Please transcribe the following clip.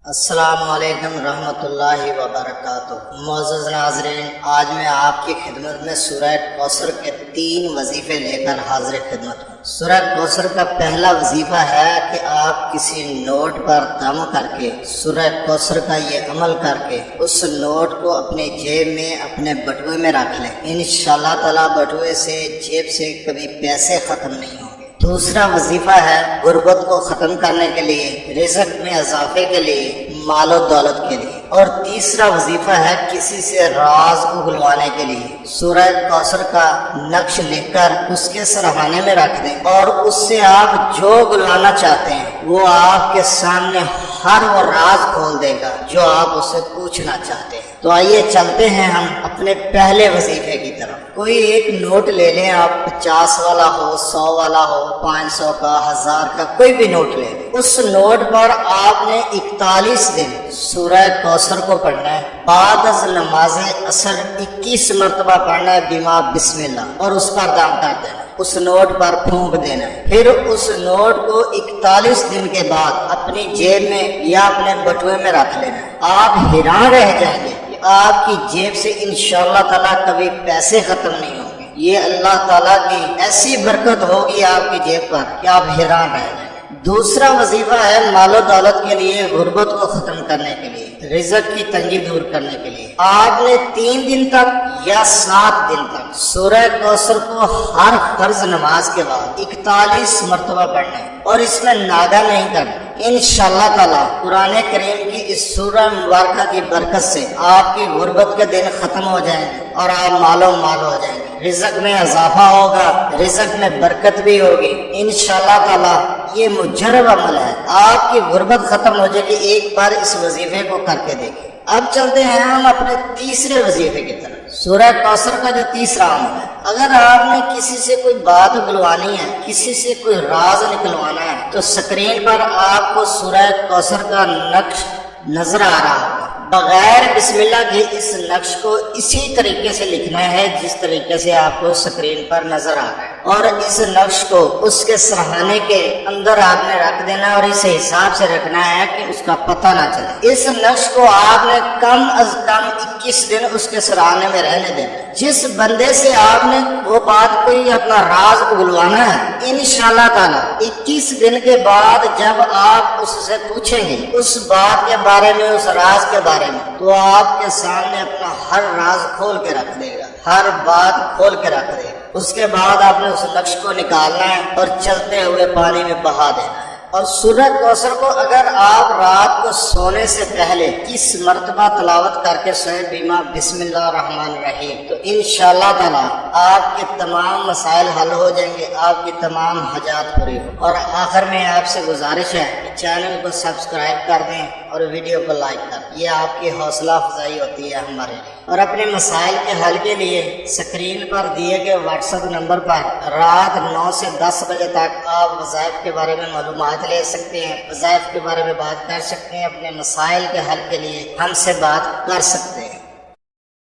السلام علیکم رحمۃ اللہ وبرکاتہ۔ معزز ناظرین، آج میں آپ کی خدمت میں سورہ کوثر کے 3 وظیفے لے کر حاضر خدمت ہوں۔ سورہ کوثر کا پہلا وظیفہ ہے کہ آپ کسی نوٹ پر دم کر کے سورہ کوثر کا یہ عمل کر کے اس نوٹ کو اپنے جیب میں اپنے بٹوے میں رکھ لیں۔ انشاءاللہ تعالی بٹوے سے جیب سے کبھی پیسے ختم نہیں ہوں۔ دوسرا وظیفہ ہے غربت کو ختم کرنے کے لیے، رزق میں اضافے کے لیے، مال و دولت کے لیے۔ اور تیسرا وظیفہ ہے کسی سے راز اگلوانے کے لیے۔ سورہ کوثر کا نقش لکھ کر اس کے سرحانے میں رکھ دیں اور اس سے آپ جو اگلوانا چاہتے ہیں وہ آپ کے سامنے ہر وہ راز کھول دے گا جو آپ اسے پوچھنا چاہتے ہیں۔ تو آئیے چلتے ہیں ہم اپنے پہلے وظیفے کی طرف۔ کوئی ایک نوٹ لے لیں آپ، 50 والا ہو، 100 والا ہو، 500 کا، 1000 کا، کوئی بھی نوٹ لے لیں۔ اس نوٹ پر آپ نے 41 دن سورہ کوثر کو پڑھنا ہے۔ بعد از نماز عصر 21 مرتبہ پڑھنا ہے بما بسم اللہ، اور اس پر دم کر دینا، اس نوٹ پر پھونک دینا ہے۔ پھر اس نوٹ کو 41 دن کے بعد اپنی جیب میں یا اپنے بٹوے میں رکھ لینا ہے۔ آپ حیران رہ جائیں گے کہ آپ کی جیب سے انشاءاللہ تعالیٰ کبھی پیسے ختم نہیں ہوں گے۔ یہ اللہ تعالیٰ کی ایسی برکت ہوگی آپ کی جیب پر کہ آپ حیران رہ جائیں گے۔ دوسرا وظیفہ ہے مال و دولت کے لیے، غربت کو ختم کرنے کے لیے، رزق کی تنگی دور کرنے کے لیے۔ آپ نے 3 دن تک یا 7 دن تک سورہ کوثر کو ہر فرض نماز کے بعد 41 مرتبہ پڑھنا ہے اور اس میں ناگا نہیں کرنا۔ انشاءاللہ تعالیٰ قرآن کریم کی اس سورہ مبارکہ کی برکت سے آپ کی غربت کے دن ختم ہو جائیں گے اور آپ مال و مال ہو جائیں گے۔ رزق میں اضافہ ہوگا، رزق میں برکت بھی ہوگی انشاءاللہ تعالیٰ۔ یہ مجرب عمل ہے، آپ کی غربت ختم ہو جائے گی ایک بار اس وظیفے کو کر کے دیکھیں۔ اب چلتے ہیں ہم اپنے تیسرے وظیفے کی طرف۔ سورہ کوثر کا جو تیسرا عمل ہے، اگر آپ نے کسی سے کوئی بات اگلوانی ہے، کسی سے کوئی راز نکلوانا ہے، تو اسکرین پر آپ کو سورہ کوثر کا نقش نظر آ رہا ہوگا۔ بغیر بسم اللہ کے اس نقش کو اسی طریقے سے لکھنا ہے جس طریقے سے آپ کو اسکرین پر نظر آ رہا ہے، اور اس نقش کو اس کے سرحانے کے اندر آپ نے رکھ دینا اور اس حساب سے رکھنا ہے کہ اس کا پتہ نہ چلے۔ اس نقش کو آپ نے کم از کم 21 دن اس کے سرحانے میں رہنے دینا۔ جس بندے سے آپ نے وہ بات کوئی اپنا راز اگلوانا ہے، انشاءاللہ تعالی 21 دن کے بعد جب آپ اس سے پوچھیں گے اس بات کے بارے میں، اس راز کے بارے میں، تو آپ کے سامنے اپنا ہر راز کھول کے رکھ دے گا، ہر بات کھول کے رکھ دے گا۔ اس کے بعد آپ نے اس نقش کو نکالنا ہے اور چلتے ہوئے پانی میں بہا دینا ہے۔ اور سورہ کوثر کو اگر آپ رات کو سونے سے پہلے 20 مرتبہ تلاوت کر کے سوئیں بما بسم اللہ الرحمن الرحیم، تو انشاءاللہ تعالی آپ کے تمام مسائل حل ہو جائیں گے، آپ کی تمام حاجات پوری ہو۔ اور آخر میں آپ سے گزارش ہے کہ چینل کو سبسکرائب کر دیں اور ویڈیو کو لائک کر دیں، یہ آپ کی حوصلہ افزائی ہوتی ہے ہمارے لیے۔ اور اپنے مسائل کے حل کے لیے اسکرین پر دیے گئے واٹس ایپ نمبر پر رات 9 سے 10 بجے تک آپ وظائف کے بارے میں معلومات لے سکتے ہیں، وظائف کے بارے میں بات کر سکتے ہیں، اپنے مسائل کے حل کے لیے ہم سے بات کر سکتے ہیں۔